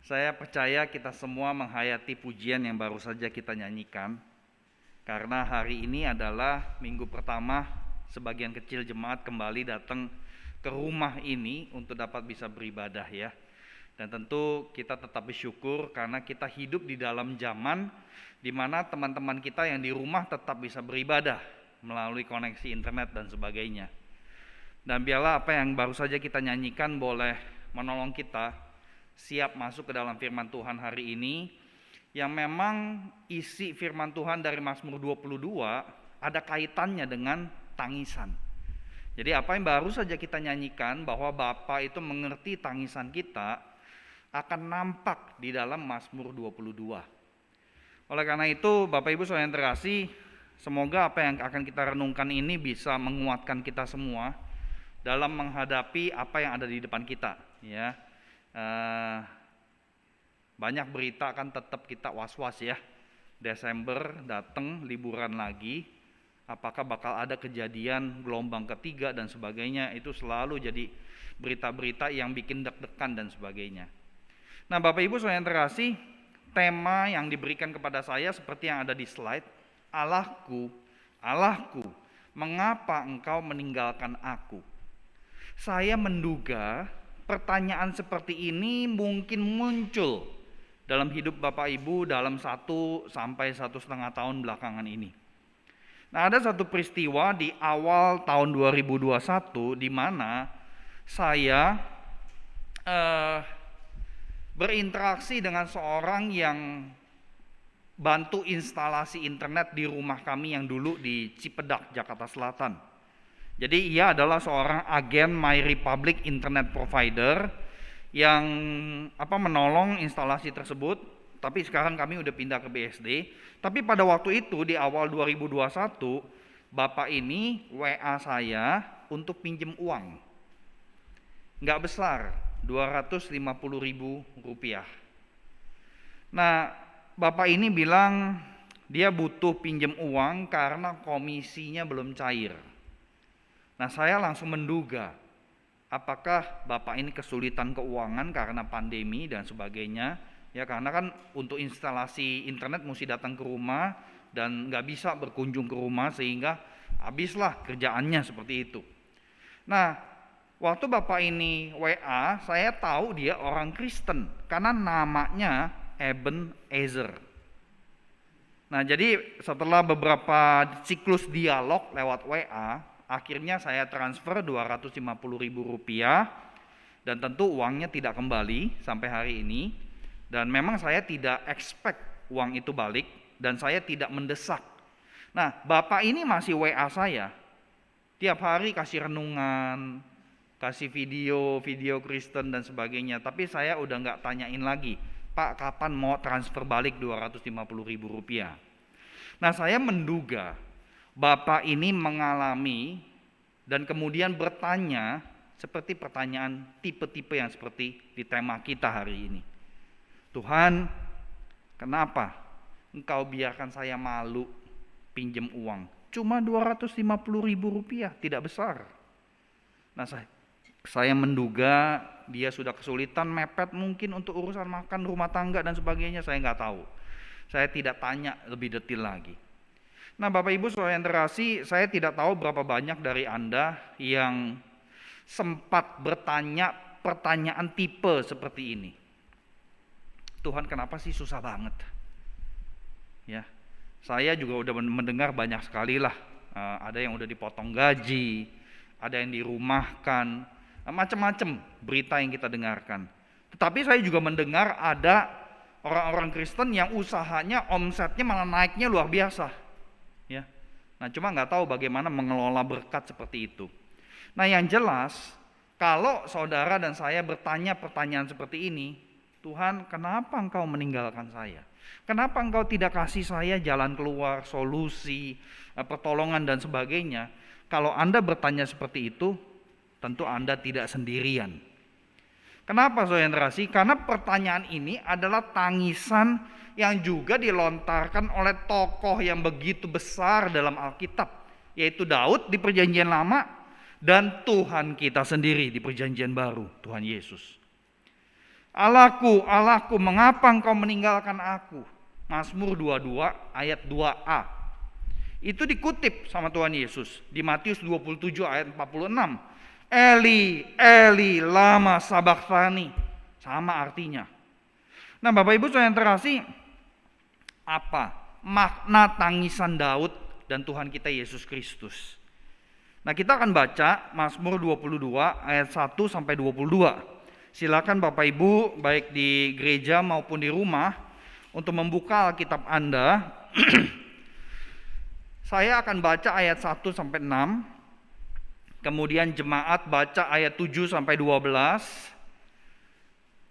Saya percaya kita semua menghayati pujian yang baru saja kita nyanyikan, karena hari ini adalah minggu pertama sebagian kecil jemaat kembali datang ke rumah ini untuk dapat bisa beribadah ya. Dan tentu kita tetap bersyukur karena kita hidup di dalam zaman di mana teman-teman kita yang di rumah tetap bisa beribadah melalui koneksi internet dan sebagainya. Dan biarlah apa yang baru saja kita nyanyikan boleh menolong kita siap masuk ke dalam firman Tuhan hari ini, yang memang isi firman Tuhan dari Mazmur 22 ada kaitannya dengan tangisan. Jadi apa yang baru saja kita nyanyikan bahwa Bapa itu mengerti tangisan kita akan nampak di dalam Mazmur 22. Oleh karena itu Bapak Ibu Saudara yang terkasih, semoga apa yang akan kita renungkan ini bisa menguatkan kita semua dalam menghadapi apa yang ada di depan kita ya. Banyak berita kan tetap kita was-was ya. Desember datang liburan lagi, apakah bakal ada kejadian gelombang ketiga dan sebagainya, itu selalu jadi berita-berita yang bikin deg-degan dan sebagainya. Nah Bapak Ibu Saudara yang terkasih, tema yang diberikan kepada saya seperti yang ada di slide, Allahku, Allahku, mengapa engkau meninggalkan aku? Saya menduga pertanyaan seperti ini mungkin muncul dalam hidup Bapak Ibu dalam 1 sampai 1,5 tahun belakangan ini. Nah, ada satu peristiwa di awal tahun 2021 di mana saya berinteraksi dengan seorang yang bantu instalasi internet di rumah kami yang dulu di Cipedak, Jakarta Selatan. Jadi ia adalah seorang agen My Republic Internet Provider yang menolong instalasi tersebut. Tapi sekarang kami udah pindah ke BSD. Tapi pada waktu itu di awal 2021, Bapak ini WA saya untuk pinjem uang. Nggak besar, Rp250.000. Nah, Bapak ini bilang dia butuh pinjem uang karena komisinya belum cair. Nah, saya langsung menduga apakah Bapak ini kesulitan keuangan karena pandemi dan sebagainya. Ya, karena kan untuk instalasi internet mesti datang ke rumah dan nggak bisa berkunjung ke rumah sehingga habislah kerjaannya seperti itu. Nah, waktu Bapak ini WA, saya tahu dia orang Kristen karena namanya Eben Ezer. Nah, jadi setelah beberapa siklus dialog lewat WA, akhirnya saya transfer Rp250.000 dan tentu uangnya tidak kembali sampai hari ini. Dan memang saya tidak expect uang itu balik dan saya tidak mendesak. Nah, Bapak ini masih WA saya. Tiap hari kasih renungan, kasih video Kristen dan sebagainya. Tapi saya udah nggak tanyain lagi, Pak kapan mau transfer balik Rp250.000. Nah, saya menduga Bapak ini mengalami dan kemudian bertanya seperti pertanyaan tipe-tipe yang seperti di tema kita hari ini. Tuhan, kenapa engkau biarkan saya malu pinjam uang? Cuma Rp250.000, tidak besar. Nah, saya menduga dia sudah kesulitan, mepet mungkin untuk urusan makan, rumah tangga dan sebagainya, saya nggak tahu. Saya tidak tanya lebih detail lagi. Nah Bapak Ibu Saudara yang terkasih, saya tidak tahu berapa banyak dari Anda yang sempat bertanya pertanyaan tipe seperti ini. Tuhan kenapa sih susah banget? Ya, saya juga udah mendengar banyak sekali lah. Ada yang udah dipotong gaji, ada yang dirumahkan, macam-macam berita yang kita dengarkan. Tetapi saya juga mendengar ada orang-orang Kristen yang usahanya omsetnya malah naiknya luar biasa. Ya. Nah, cuma nggak tahu bagaimana mengelola berkat seperti itu. Nah, yang jelas kalau saudara dan saya bertanya pertanyaan seperti ini, Tuhan, kenapa engkau meninggalkan saya? Kenapa engkau tidak kasih saya jalan keluar, solusi, pertolongan dan sebagainya? Kalau Anda bertanya seperti itu, tentu Anda tidak sendirian. Kenapa saudara yang terkasih? Karena pertanyaan ini adalah tangisan yang juga dilontarkan oleh tokoh yang begitu besar dalam Alkitab, yaitu Daud di Perjanjian Lama dan Tuhan kita sendiri di Perjanjian Baru, Tuhan Yesus. Allahku, Allahku, mengapa engkau meninggalkan aku? Mazmur 22 ayat 2a. Itu dikutip sama Tuhan Yesus di Matius 27 ayat 46. Eli, Eli, lama sabachthani. Sama artinya. Nah, Bapak Ibu saudara yang terkasih, apa makna tangisan Daud dan Tuhan kita Yesus Kristus? Nah, kita akan baca Mazmur 22 ayat 1 sampai 22. Silakan Bapak Ibu baik di gereja maupun di rumah untuk membuka Alkitab Anda. Saya akan baca ayat 1 sampai 6. Kemudian jemaat baca ayat 7 sampai 12.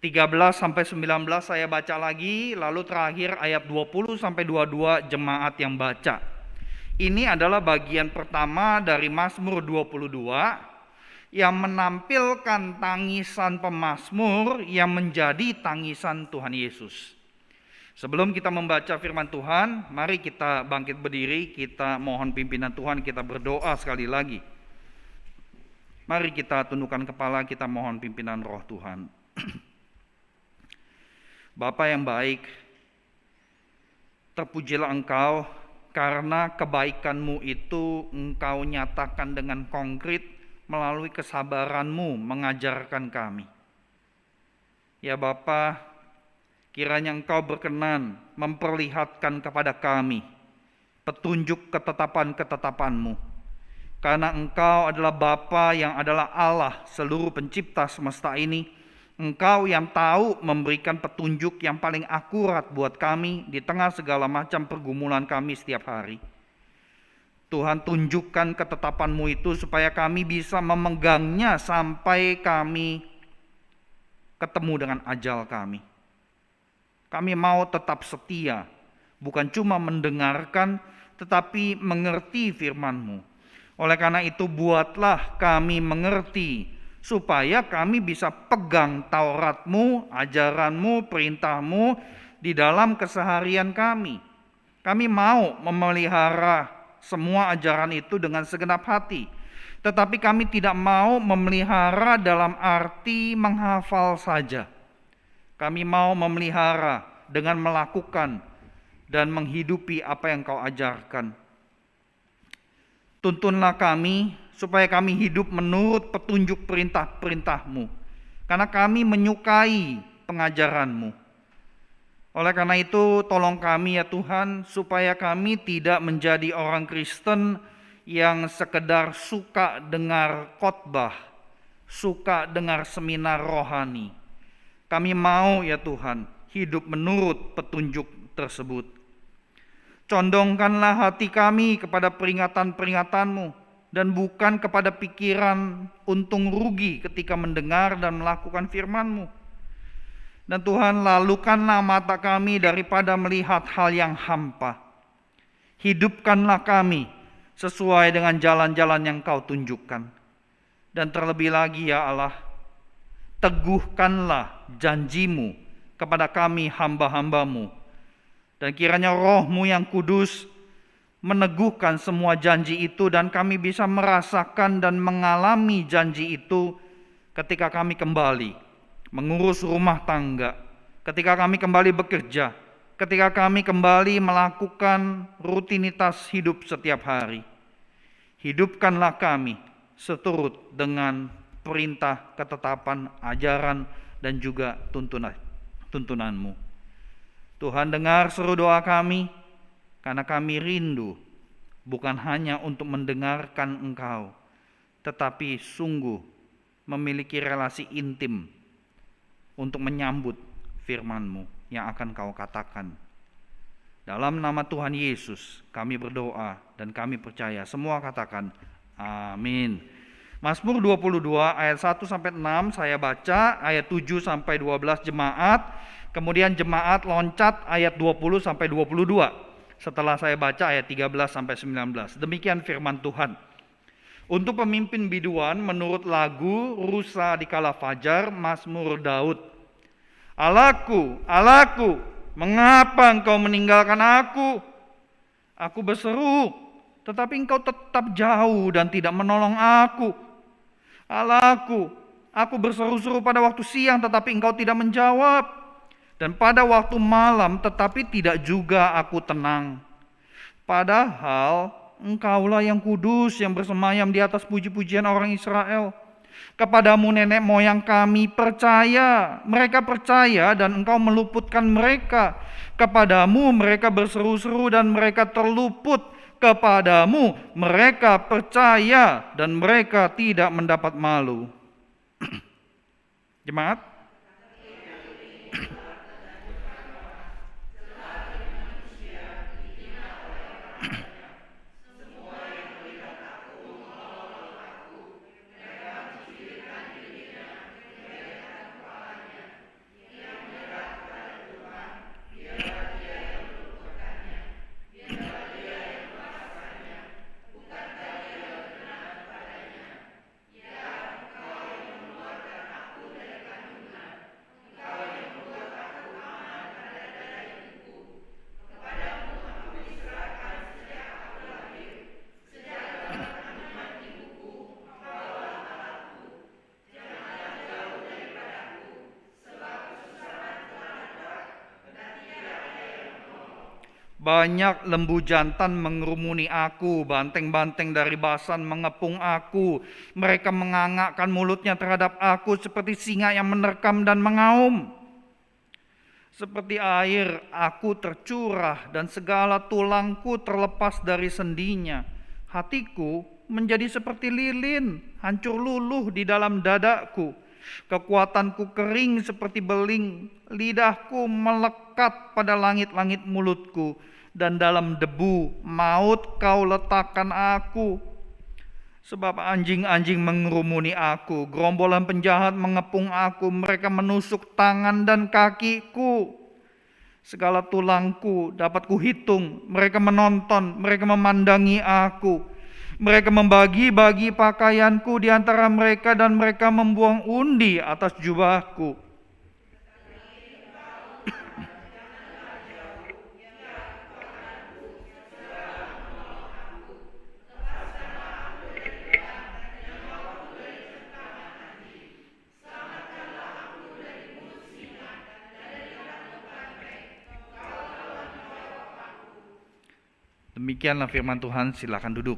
13 sampai 19 saya baca lagi, lalu terakhir ayat 20 sampai 22 jemaat yang baca. Ini adalah bagian pertama dari Mazmur 22 yang menampilkan tangisan pemazmur yang menjadi tangisan Tuhan Yesus. Sebelum kita membaca firman Tuhan, mari kita bangkit berdiri, kita mohon pimpinan Tuhan, kita berdoa sekali lagi. Mari kita tundukkan kepala, kita mohon pimpinan Roh Tuhan. Bapa yang baik, terpujilah Engkau karena kebaikan-Mu itu Engkau nyatakan dengan konkret melalui kesabaran-Mu mengajarkan kami. Ya Bapa, kiranya Engkau berkenan memperlihatkan kepada kami petunjuk ketetapan-ketetapan-Mu. Karena Engkau adalah Bapa yang adalah Allah seluruh pencipta semesta ini. Engkau yang tahu memberikan petunjuk yang paling akurat buat kami di tengah segala macam pergumulan kami setiap hari. Tuhan, tunjukkan ketetapan-Mu itu supaya kami bisa memegangnya sampai kami ketemu dengan ajal kami. Kami mau tetap setia, bukan cuma mendengarkan, tetapi mengerti firman-Mu. Oleh karena itu buatlah kami mengerti, supaya kami bisa pegang Taurat-Mu, ajaran-Mu, perintah-Mu di dalam keseharian kami. Kami mau memelihara semua ajaran itu dengan segenap hati. Tetapi kami tidak mau memelihara dalam arti menghafal saja. Kami mau memelihara dengan melakukan dan menghidupi apa yang Kau ajarkan. Tuntunlah kami supaya kami hidup menurut petunjuk perintah-perintah-Mu. Karena kami menyukai pengajaran-Mu. Oleh karena itu, tolong kami ya Tuhan, supaya kami tidak menjadi orang Kristen yang sekedar suka dengar khotbah, suka dengar seminar rohani. Kami mau ya Tuhan, hidup menurut petunjuk tersebut. Condongkanlah hati kami kepada peringatan-peringatan-Mu, dan bukan kepada pikiran untung rugi ketika mendengar dan melakukan firman-Mu. Dan Tuhan, lalukanlah mata kami daripada melihat hal yang hampa. Hidupkanlah kami sesuai dengan jalan-jalan yang Kau tunjukkan. Dan terlebih lagi ya Allah, teguhkanlah janji-Mu kepada kami hamba-hamba-Mu. Dan kiranya Roh-Mu yang kudus meneguhkan semua janji itu, dan kami bisa merasakan dan mengalami janji itu ketika kami kembali mengurus rumah tangga, ketika kami kembali bekerja, ketika kami kembali melakukan rutinitas hidup setiap hari. Hidupkanlah kami seturut dengan perintah, ketetapan, ajaran, dan juga tuntunan-Mu. Tuhan, dengar seru doa kami, karena kami rindu bukan hanya untuk mendengarkan Engkau, tetapi sungguh memiliki relasi intim untuk menyambut firman-Mu yang akan Kau katakan. Dalam nama Tuhan Yesus kami berdoa dan kami percaya. Semua katakan amin. Mazmur 22 ayat 1 sampai 6 saya baca, ayat 7 sampai 12 jemaat, kemudian jemaat loncat ayat 20 sampai 22. Setelah saya baca ayat 13 sampai 19. Demikian firman Tuhan. Untuk pemimpin biduan menurut lagu Rusa di Kala Fajar, Mazmur Daud. Allahku, Allahku, mengapa Engkau meninggalkan aku? Aku berseru, tetapi Engkau tetap jauh dan tidak menolong aku. Allahku, Aku berseru-seru pada waktu siang tetapi engkau tidak menjawab. Dan pada waktu malam tetapi tidak juga aku tenang. Padahal engkaulah yang kudus yang bersemayam di atas puji-pujian orang Israel. Kepadamu nenek moyang kami percaya. Mereka percaya dan engkau meluputkan mereka. Kepadamu mereka berseru-seru dan mereka terluput. Kepadamu mereka percaya dan mereka tidak mendapat malu. Jemaat, banyak lembu jantan mengerumuni aku, banteng-banteng dari Basan mengepung aku. Mereka mengangakkan mulutnya terhadap aku seperti singa yang menerkam dan mengaum. Seperti air aku tercurah dan segala tulangku terlepas dari sendinya. Hatiku menjadi seperti lilin, hancur luluh di dalam dadaku. Kekuatanku kering seperti beling, lidahku melekat pada langit-langit mulutku, dan dalam debu maut kau letakkan aku. Sebab anjing-anjing mengerumuni aku, gerombolan penjahat mengepung aku, mereka menusuk tangan dan kakiku. Segala tulangku dapat kuhitung, mereka menonton, mereka memandangi aku. Mereka membagi-bagi pakaianku di antara mereka dan mereka membuang undi atas jubahku. Demikianlah firman Tuhan, silakan duduk.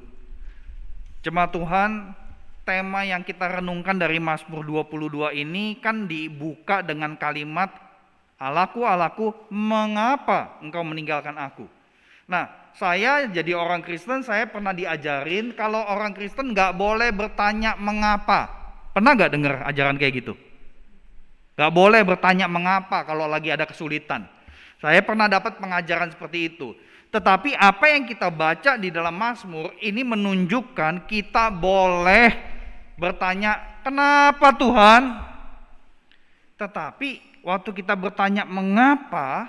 Jemaat Tuhan, tema yang kita renungkan dari Mazmur 22 ini kan dibuka dengan kalimat Allahku, Allahku, mengapa engkau meninggalkan aku? Nah, saya jadi orang Kristen, saya pernah diajarin kalau orang Kristen gak boleh bertanya mengapa. Pernah gak dengar ajaran kayak gitu? Gak boleh bertanya mengapa kalau lagi ada kesulitan. Saya pernah dapat pengajaran seperti itu. Tetapi apa yang kita baca di dalam Mazmur ini menunjukkan kita boleh bertanya, kenapa Tuhan? Tetapi waktu kita bertanya mengapa,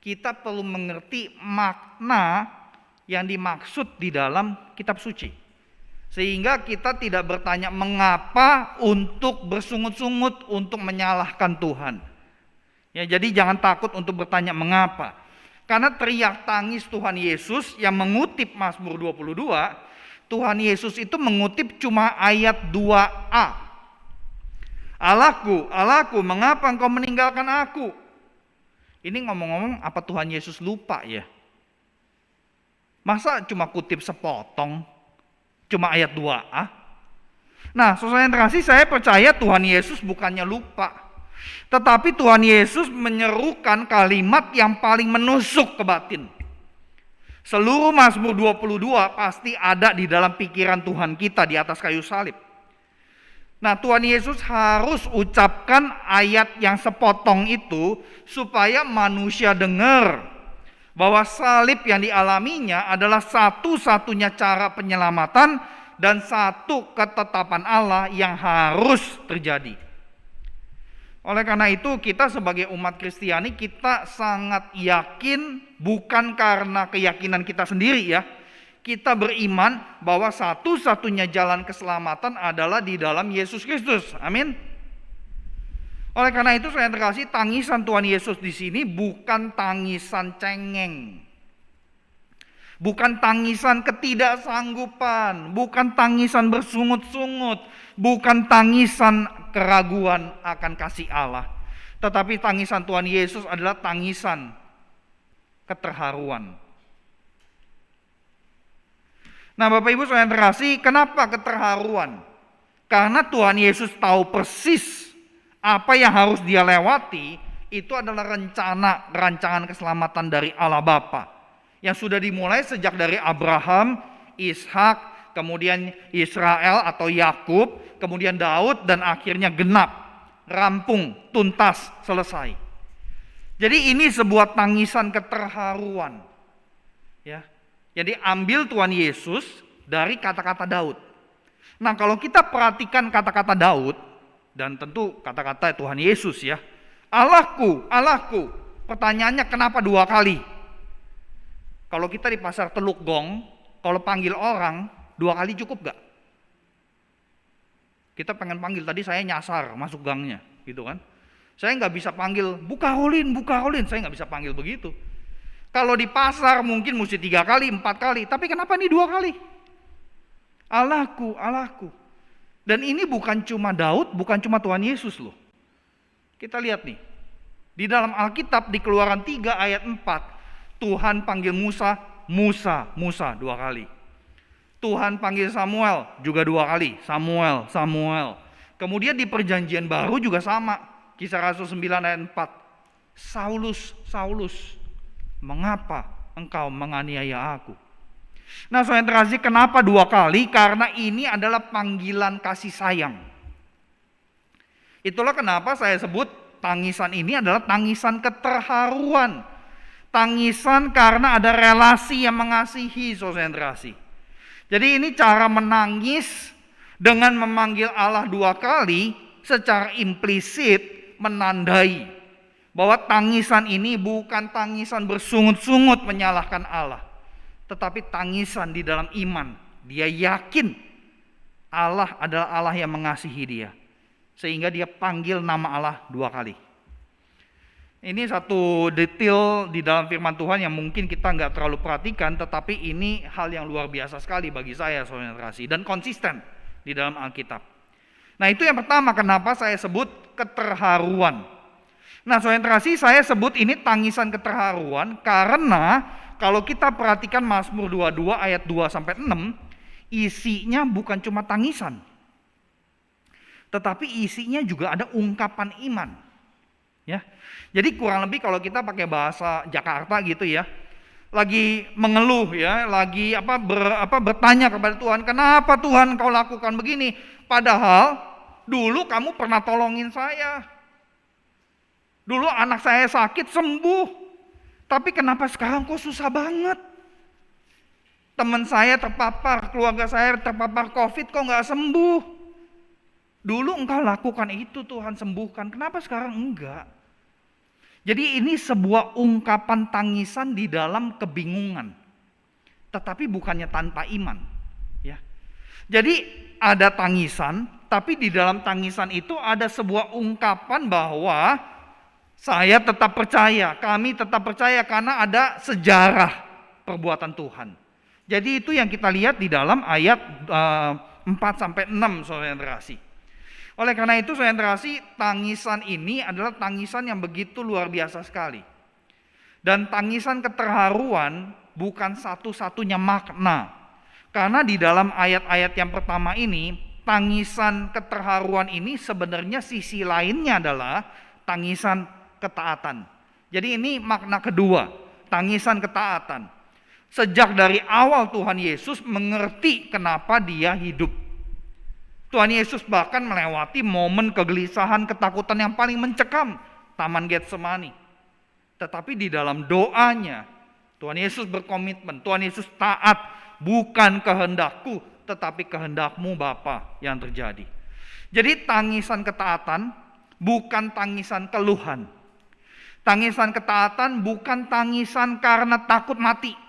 kita perlu mengerti makna yang dimaksud di dalam kitab suci. Sehingga kita tidak bertanya mengapa untuk bersungut-sungut, untuk menyalahkan Tuhan. Ya, jadi jangan takut untuk bertanya mengapa. Karena teriak tangis Tuhan Yesus yang mengutip Mazmur 22, Tuhan Yesus itu mengutip cuma ayat 2a. Allahku, Allahku, mengapa engkau meninggalkan aku? Ini ngomong-ngomong apa Tuhan Yesus lupa ya? Masa cuma kutip sepotong? Cuma ayat 2a? Nah, saudara yang terkasih, saya percaya Tuhan Yesus bukannya lupa. Tetapi Tuhan Yesus menyerukan kalimat yang paling menusuk ke batin. Seluruh Mazmur 22 pasti ada di dalam pikiran Tuhan kita di atas kayu salib. Nah, Tuhan Yesus harus ucapkan ayat yang sepotong itu supaya manusia dengar bahwa salib yang dialaminya adalah satu-satunya cara penyelamatan dan satu ketetapan Allah yang harus terjadi. Oleh karena itu kita sebagai umat Kristiani kita sangat yakin, bukan karena keyakinan kita sendiri ya. Kita beriman bahwa satu-satunya jalan keselamatan adalah di dalam Yesus Kristus. Amin. Oleh karena itu saya terkasih, tangisan Tuhan Yesus di sini bukan tangisan cengeng. Bukan tangisan ketidaksanggupan, bukan tangisan bersungut-sungut, bukan tangisan keraguan akan kasih Allah. Tetapi tangisan Tuhan Yesus adalah tangisan keterharuan. Nah, Bapak Ibu saudara yang terkasih, kenapa keterharuan? Karena Tuhan Yesus tahu persis apa yang harus dia lewati. Itu adalah rancangan keselamatan dari Allah Bapa yang sudah dimulai sejak dari Abraham, Ishak, kemudian Israel atau Yakub, kemudian Daud, dan akhirnya genap, rampung, tuntas, selesai. Jadi ini sebuah tangisan keterharuan. Ya. Jadi ambil Tuhan Yesus dari kata-kata Daud. Nah, kalau kita perhatikan kata-kata Daud, dan tentu kata-kata Tuhan Yesus ya, Allahku, Allahku. Pertanyaannya kenapa 2 kali? Kalau kita di pasar Teluk Gong, kalau panggil orang 2 kali cukup gak? Kita pengen panggil, tadi saya nyasar masuk gangnya gitu kan. Saya nggak bisa panggil, buka rolin, saya nggak bisa panggil begitu. Kalau di pasar mungkin mesti 3 kali, 4 kali, tapi kenapa ini 2 kali? Allahku, Allahku. Dan ini bukan cuma Daud, bukan cuma Tuhan Yesus loh. Kita lihat nih, di dalam Alkitab di Keluaran 3 ayat 4, Tuhan panggil Musa, Musa, Musa 2 kali. Tuhan panggil Samuel juga 2 kali, Samuel, Samuel. Kemudian di perjanjian baru juga sama, Kisah Rasul 9 ayat 4, Saulus, Saulus, mengapa engkau menganiaya aku? Nah, saudara yang terkasih, kenapa 2 kali? Karena ini adalah panggilan kasih sayang. Itulah kenapa saya sebut tangisan ini adalah tangisan keterharuan. Tangisan karena ada relasi yang mengasihi, saudara yang terkasih. Jadi ini cara menangis dengan memanggil Allah 2 kali secara implisit menandai bahwa tangisan ini bukan tangisan bersungut-sungut menyalahkan Allah, tetapi tangisan di dalam iman. Dia yakin Allah adalah Allah yang mengasihi dia, sehingga dia panggil nama Allah 2 kali. Ini satu detail di dalam firman Tuhan yang mungkin kita nggak terlalu perhatikan, tetapi ini hal yang luar biasa sekali bagi saya, saudara yang terkasih, dan konsisten di dalam Alkitab. Nah, itu yang pertama kenapa saya sebut keterharuan. Nah, saudara yang terkasih, saya sebut ini tangisan keterharuan karena kalau kita perhatikan Mazmur 22 ayat 2-6, isinya bukan cuma tangisan, tetapi isinya juga ada ungkapan iman. Ya, jadi kurang lebih kalau kita pakai bahasa Jakarta gitu ya, lagi mengeluh ya, lagi bertanya kepada Tuhan, kenapa Tuhan kau lakukan begini? Padahal dulu kamu pernah tolongin saya, dulu anak saya sakit sembuh, tapi kenapa sekarang kok susah banget? Teman saya terpapar, keluarga saya terpapar COVID kok nggak sembuh? Dulu engkau lakukan itu Tuhan, sembuhkan, kenapa sekarang enggak? Jadi ini sebuah ungkapan tangisan di dalam kebingungan, tetapi bukannya tanpa iman. Ya. Jadi ada tangisan, tapi di dalam tangisan itu ada sebuah ungkapan bahwa saya tetap percaya, kami tetap percaya karena ada sejarah perbuatan Tuhan. Jadi itu yang kita lihat di dalam ayat 4-6, saudara yang terkasih. Oleh karena itu, saudara yang terkasih, tangisan ini adalah tangisan yang begitu luar biasa sekali. Dan tangisan keterharuan bukan satu-satunya makna. Karena di dalam ayat-ayat yang pertama ini, tangisan keterharuan ini sebenarnya sisi lainnya adalah tangisan ketaatan. Jadi ini makna kedua, tangisan ketaatan. Sejak dari awal Tuhan Yesus mengerti kenapa dia hidup. Tuhan Yesus bahkan melewati momen kegelisahan, ketakutan yang paling mencekam, Taman Getsemani. Tetapi di dalam doanya, Tuhan Yesus berkomitmen, Tuhan Yesus taat, bukan kehendakku, tetapi kehendakmu Bapa yang terjadi. Jadi tangisan ketaatan bukan tangisan keluhan. Tangisan ketaatan bukan tangisan karena takut mati.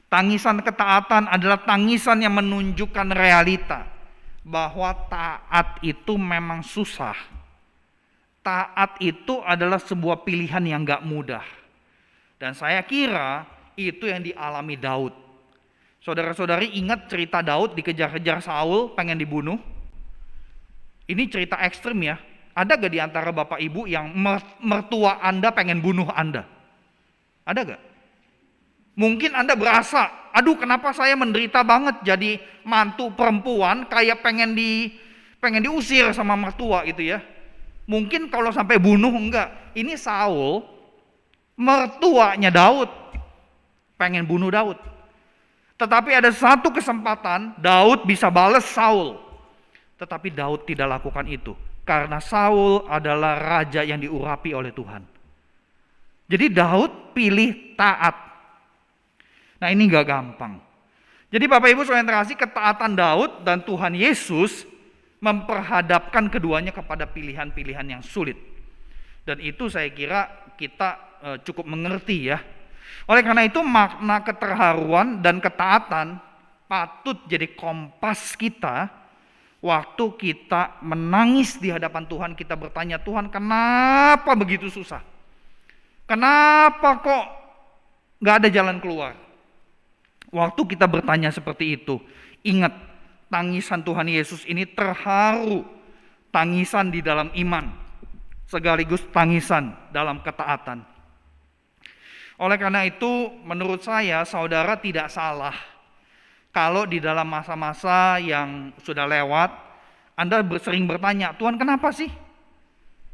Tangisan ketaatan adalah tangisan yang menunjukkan realita bahwa taat itu memang susah. Taat itu adalah sebuah pilihan yang gak mudah. Dan saya kira itu yang dialami Daud. Saudara-saudari ingat cerita Daud dikejar-kejar Saul pengen dibunuh? Ini cerita ekstrim ya. Ada gak di antara Bapak Ibu yang mertua Anda pengen bunuh Anda? Ada gak? Mungkin Anda berasa, aduh kenapa saya menderita banget jadi mantu perempuan kayak pengen diusir sama mertua gitu ya. Mungkin kalau sampai bunuh enggak. Ini Saul, mertuanya Daud, pengen bunuh Daud. Tetapi ada satu kesempatan Daud bisa balas Saul. Tetapi Daud tidak lakukan itu. Karena Saul adalah raja yang diurapi oleh Tuhan. Jadi Daud pilih taat. Nah ini gak gampang. Jadi Bapak Ibu saudara yang terkasih, ketaatan Daud dan Tuhan Yesus memperhadapkan keduanya kepada pilihan-pilihan yang sulit. Dan itu saya kira kita cukup mengerti ya. Oleh karena itu makna keterharuan dan ketaatan patut jadi kompas kita. Waktu kita menangis di hadapan Tuhan, kita bertanya, Tuhan kenapa begitu susah? Kenapa kok gak ada jalan keluar? Waktu kita bertanya seperti itu, ingat tangisan Tuhan Yesus ini terharu. Tangisan di dalam iman, sekaligus tangisan dalam ketaatan. Oleh karena itu menurut saya saudara tidak salah kalau di dalam masa-masa yang sudah lewat, Anda sering bertanya, Tuhan kenapa sih?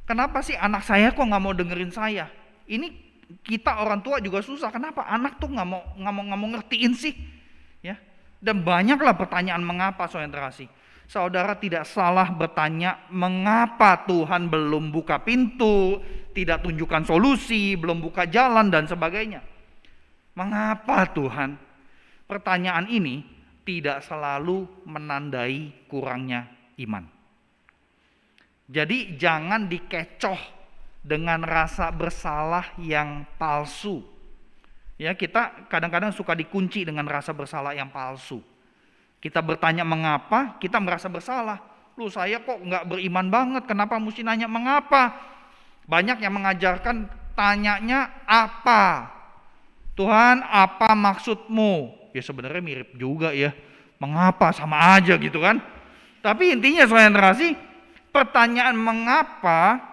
Kenapa sih anak saya kok gak mau dengerin saya? Ini kita orang tua juga susah, kenapa anak tuh gak mau ngertiin sih? Ya. Dan banyaklah pertanyaan mengapa saudara yang terkasih. Saudara tidak salah bertanya mengapa Tuhan belum buka pintu, tidak tunjukkan solusi, belum buka jalan dan sebagainya. Mengapa Tuhan? Pertanyaan ini tidak selalu menandai kurangnya iman. Jadi jangan dikecoh dengan rasa bersalah yang palsu. Ya, kita kadang-kadang suka dikunci dengan rasa bersalah yang palsu. Kita bertanya mengapa, kita merasa bersalah. Lu saya kok nggak beriman banget, kenapa mesti nanya mengapa? Banyak yang mengajarkan tanyanya apa? Tuhan, apa maksudmu? Ya sebenarnya mirip juga ya. Mengapa sama aja gitu kan. Tapi intinya saudara yang terkasih, pertanyaan mengapa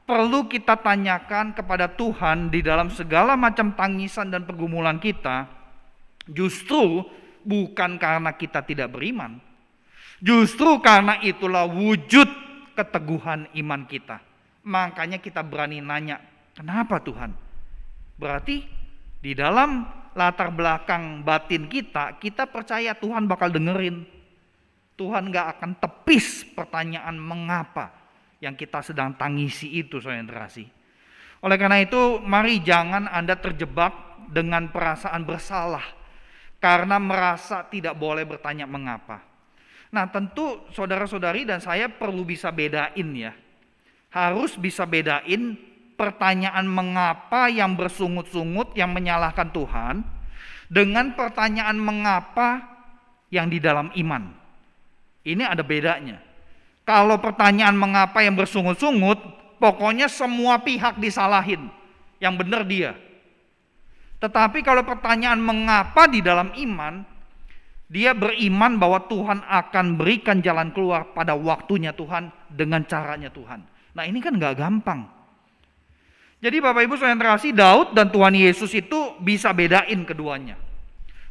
perlu kita tanyakan kepada Tuhan di dalam segala macam tangisan dan pergumulan kita. Justru bukan karena kita tidak beriman. Justru karena itulah wujud keteguhan iman kita. Makanya kita berani nanya, kenapa Tuhan? Berarti di dalam latar belakang batin kita, kita percaya Tuhan bakal dengerin. Tuhan gak akan tepis pertanyaan mengapa yang kita sedang tangisi itu, saudara yang terkasih. Oleh karena itu, mari jangan Anda terjebak dengan perasaan bersalah karena merasa tidak boleh bertanya mengapa. Nah, tentu saudara-saudari dan saya perlu bisa bedain ya. Harus bisa bedain pertanyaan mengapa yang bersungut-sungut yang menyalahkan Tuhan dengan pertanyaan mengapa yang di dalam iman. Ini ada bedanya. Kalau pertanyaan mengapa yang bersungut-sungut, pokoknya semua pihak disalahin, yang benar dia. Tetapi kalau pertanyaan mengapa di dalam iman, dia beriman bahwa Tuhan akan berikan jalan keluar pada waktunya Tuhan dengan caranya Tuhan. Nah ini kan gak gampang. Jadi Bapak Ibu saudara yang terkasih, Daud dan Tuhan Yesus itu bisa bedain keduanya.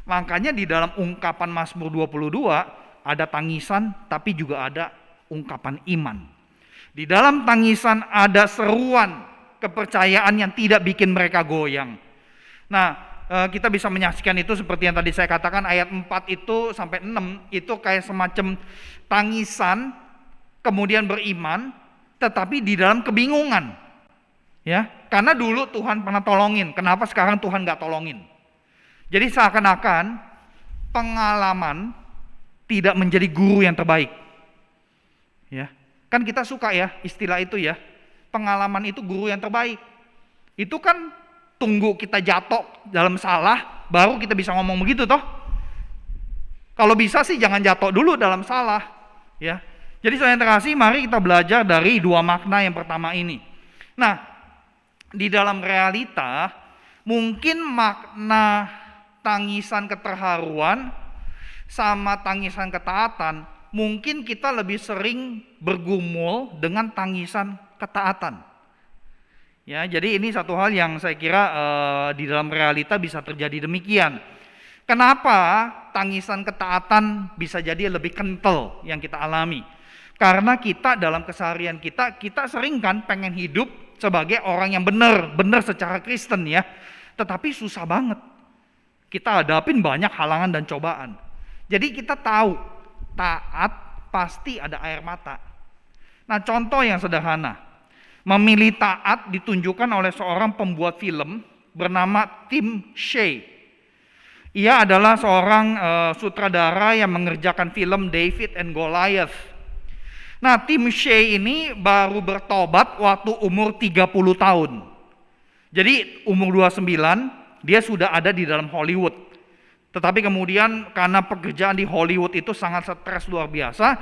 Makanya di dalam ungkapan Mazmur 22 ada tangisan tapi juga ada ungkapan iman. Di dalam tangisan ada seruan kepercayaan yang tidak bikin mereka goyang. Nah kita bisa menyaksikan itu seperti yang tadi saya katakan ayat 4 itu sampai 6 itu kayak semacam tangisan kemudian beriman tetapi di dalam kebingungan. Ya, karena dulu Tuhan pernah tolongin, kenapa sekarang Tuhan gak tolongin? Jadi seakan-akan pengalaman tidak menjadi guru yang terbaik. Ya, kan kita suka ya istilah itu ya, pengalaman itu guru yang terbaik. Itu kan tunggu kita jatuh dalam salah, baru kita bisa ngomong begitu toh. Kalau bisa sih jangan jatuh dulu dalam salah. Ya, jadi saudara yang terkasih, mari kita belajar dari dua makna yang pertama ini. Nah, di dalam realita mungkin makna tangisan keterharuan sama tangisan ketaatan mungkin kita lebih sering bergumul dengan tangisan ketaatan. Ya, jadi ini satu hal yang saya kira di dalam realita bisa terjadi demikian. Kenapa tangisan ketaatan bisa jadi lebih kental yang kita alami? Karena kita dalam keseharian kita sering kan pengen hidup sebagai orang yang benar secara Kristen ya. Tetapi susah banget. Kita hadapin banyak halangan dan cobaan. Jadi kita tahu taat pasti ada air mata. Nah, contoh yang sederhana. Memilih taat ditunjukkan oleh seorang pembuat film bernama Tim Shea. Ia adalah seorang sutradara yang mengerjakan film David and Goliath. Nah, Tim Shea ini baru bertobat waktu umur 30 tahun. Jadi umur 29 dia sudah ada di dalam Hollywood. Tetapi kemudian karena pekerjaan di Hollywood itu sangat stres luar biasa,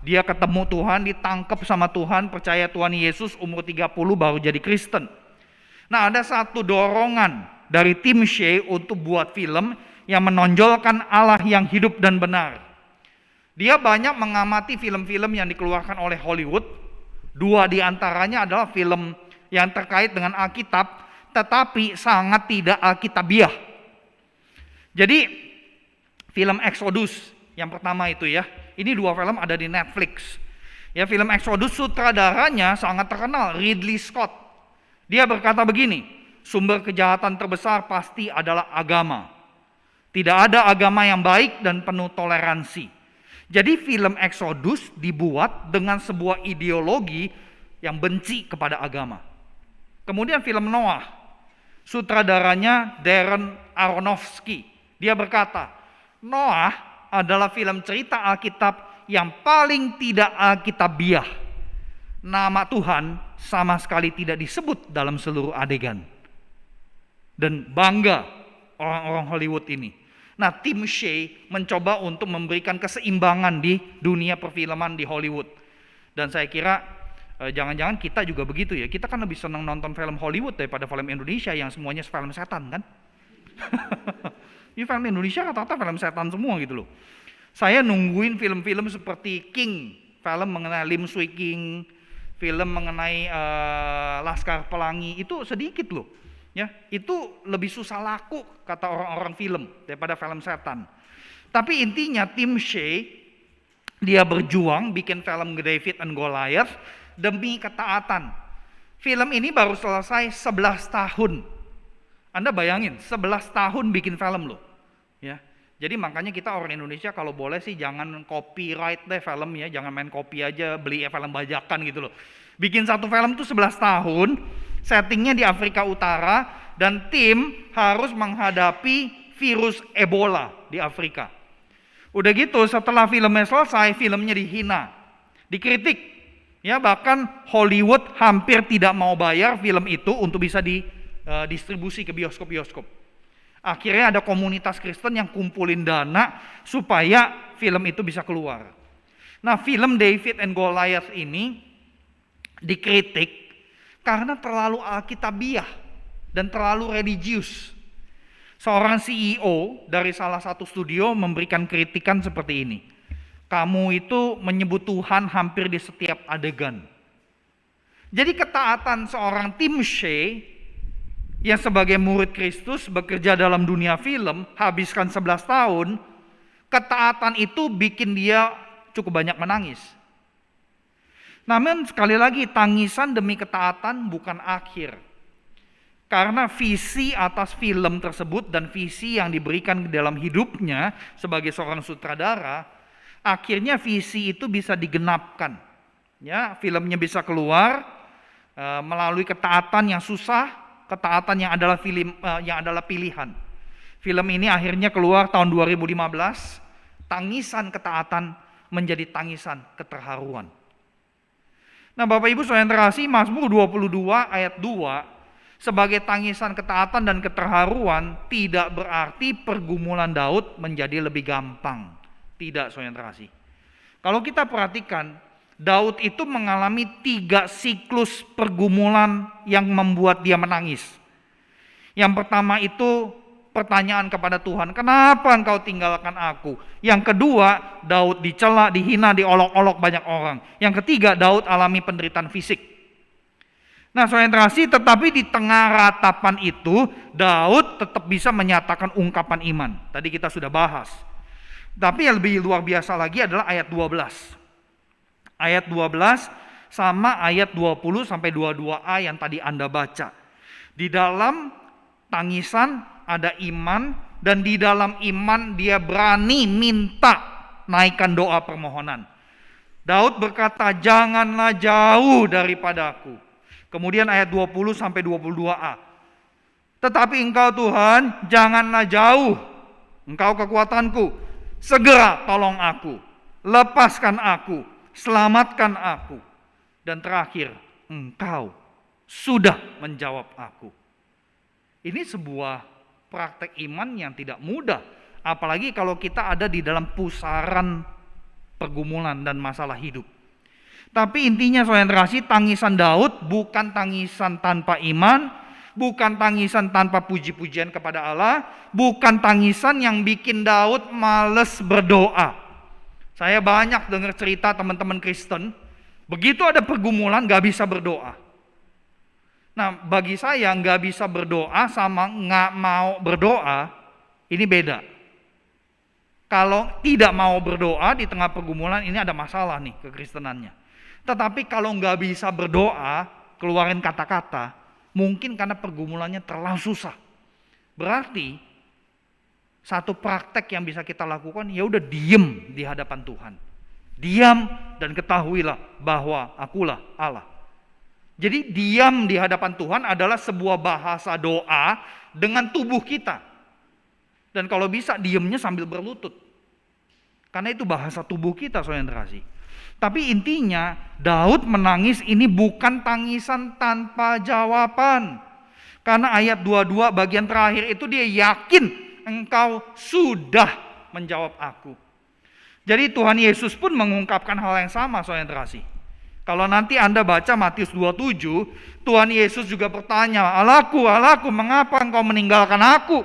dia ketemu Tuhan, ditangkap sama Tuhan, percaya Tuhan Yesus, umur 30 baru jadi Kristen. Nah, ada satu dorongan dari Tim Shea untuk buat film yang menonjolkan Allah yang hidup dan benar. Dia banyak mengamati film-film yang dikeluarkan oleh Hollywood. 2 di antaranya adalah film yang terkait dengan Alkitab, tetapi sangat tidak alkitabiah. Jadi film Exodus yang pertama itu ya, ini 2 film ada di Netflix. Ya, film Exodus sutradaranya sangat terkenal, Ridley Scott. Dia berkata begini, sumber kejahatan terbesar pasti adalah agama. Tidak ada agama yang baik dan penuh toleransi. Jadi film Exodus dibuat dengan sebuah ideologi yang benci kepada agama. Kemudian film Noah, sutradaranya Darren Aronofsky. Dia berkata, Noah adalah film cerita Alkitab yang paling tidak alkitabiah. Nama Tuhan sama sekali tidak disebut dalam seluruh adegan. Dan bangga orang-orang Hollywood ini. Nah, Tim Shea mencoba untuk memberikan keseimbangan di dunia perfilman di Hollywood. Dan saya kira jangan-jangan kita juga begitu ya. Kita kan lebih senang nonton film Hollywood daripada film Indonesia yang semuanya film setan kan. Ini film Indonesia rata-rata film setan semua gitu loh. Saya nungguin film-film seperti King, film mengenai Lim Swee King, film mengenai Laskar Pelangi, itu sedikit loh. Ya, itu lebih susah laku kata orang-orang film daripada film setan. Tapi intinya Tim Shea dia berjuang bikin film David and Goliath demi ketaatan. Film ini baru selesai 11 tahun. Anda bayangin 11 tahun bikin film loh. Ya. Jadi makanya kita orang Indonesia kalau boleh sih jangan copyright deh film ya, jangan main copy aja, beli film bajakan gitu loh. Bikin satu film tuh 11 tahun. Settingnya di Afrika Utara dan tim harus menghadapi virus Ebola di Afrika. Udah gitu setelah filmnya selesai, filmnya dihina, dikritik. Ya, bahkan Hollywood hampir tidak mau bayar film itu untuk bisa didistribusi ke bioskop-bioskop. Akhirnya ada komunitas Kristen yang kumpulin dana supaya film itu bisa keluar. Nah, film David and Goliath ini dikritik karena terlalu alkitabiah dan terlalu religius. Seorang CEO dari salah satu studio memberikan kritikan seperti ini. Kamu itu menyebut Tuhan hampir di setiap adegan. Jadi ketaatan seorang Tim Shea yang sebagai murid Kristus bekerja dalam dunia film, habiskan 11 tahun, ketaatan itu bikin dia cukup banyak menangis. Namun sekali lagi tangisan demi ketaatan bukan akhir. Karena visi atas film tersebut dan visi yang diberikan dalam hidupnya sebagai seorang sutradara, akhirnya visi itu bisa digenapkan. Ya, filmnya bisa keluar melalui ketaatan yang susah, ketaatan yang adalah pilihan. Film ini akhirnya keluar tahun 2015, tangisan ketaatan menjadi tangisan keterharuan. Nah, Bapak Ibu saudara yang terkasih, Mazmur 22 ayat 2 sebagai tangisan ketaatan dan keterharuan tidak berarti pergumulan Daud menjadi lebih gampang. Tidak, saudara yang terkasih. Kalau kita perhatikan, Daud itu mengalami 3 siklus pergumulan yang membuat dia menangis. Yang pertama itu pertanyaan kepada Tuhan, kenapa engkau tinggalkan aku? Yang kedua, Daud dicela, dihina, diolok-olok banyak orang. Yang ketiga, Daud alami penderitaan fisik. Nah, saudara yang terkasih, tetapi di tengah ratapan itu, Daud tetap bisa menyatakan ungkapan iman. Tadi kita sudah bahas. Tapi yang lebih luar biasa lagi adalah ayat 12. Ayat 12 sama ayat 20 sampai 22a yang tadi Anda baca. Di dalam tangisan ada iman, dan di dalam iman dia berani minta naikkan doa permohonan. Daud berkata, janganlah jauh daripadaku. Kemudian ayat 20 sampai 22a. Tetapi engkau Tuhan, janganlah jauh. Engkau kekuatanku. Segera tolong aku. Lepaskan aku. Selamatkan aku. Dan terakhir, engkau sudah menjawab aku. Ini sebuah praktek iman yang tidak mudah. Apalagi kalau kita ada di dalam pusaran pergumulan dan masalah hidup. Tapi intinya saudara yang terkasih, tangisan Daud bukan tangisan tanpa iman, bukan tangisan tanpa puji-pujian kepada Allah, bukan tangisan yang bikin Daud males berdoa. Saya banyak dengar cerita teman-teman Kristen, begitu ada pergumulan gak bisa berdoa. Nah, bagi saya gak bisa berdoa sama gak mau berdoa, ini beda. Kalau tidak mau berdoa di tengah pergumulan, ini ada masalah nih kekristenannya. Tetapi kalau nggak bisa berdoa, keluarin kata-kata, mungkin karena pergumulannya terlalu susah. Berarti satu praktek yang bisa kita lakukan, ya udah diem di hadapan Tuhan. Diam dan ketahuilah bahwa akulah Allah. Jadi diam di hadapan Tuhan adalah sebuah bahasa doa dengan tubuh kita. Dan kalau bisa diamnya sambil berlutut. Karena itu bahasa tubuh kita, saudara yang terkasih. Tapi intinya Daud menangis ini bukan tangisan tanpa jawaban. Karena ayat 22 bagian terakhir itu dia yakin engkau sudah menjawab aku. Jadi Tuhan Yesus pun mengungkapkan hal yang sama, saudara yang terkasih. Kalau nanti Anda baca Matius 27, Tuhan Yesus juga bertanya, Allahku, Allahku, mengapa engkau meninggalkan aku?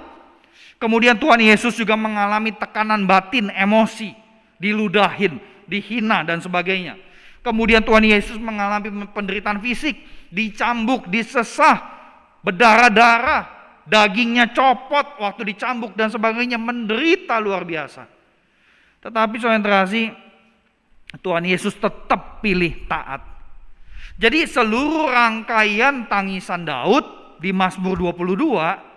Kemudian Tuhan Yesus juga mengalami tekanan batin, emosi, diludahin, dihina dan sebagainya. Kemudian Tuhan Yesus mengalami penderitaan fisik, dicambuk, disesah, berdarah-darah, dagingnya copot waktu dicambuk dan sebagainya, menderita luar biasa. Tetapi saudara yang terkasih, Tuhan Yesus tetap pilih taat. Jadi seluruh rangkaian tangisan Daud di Mazmur 22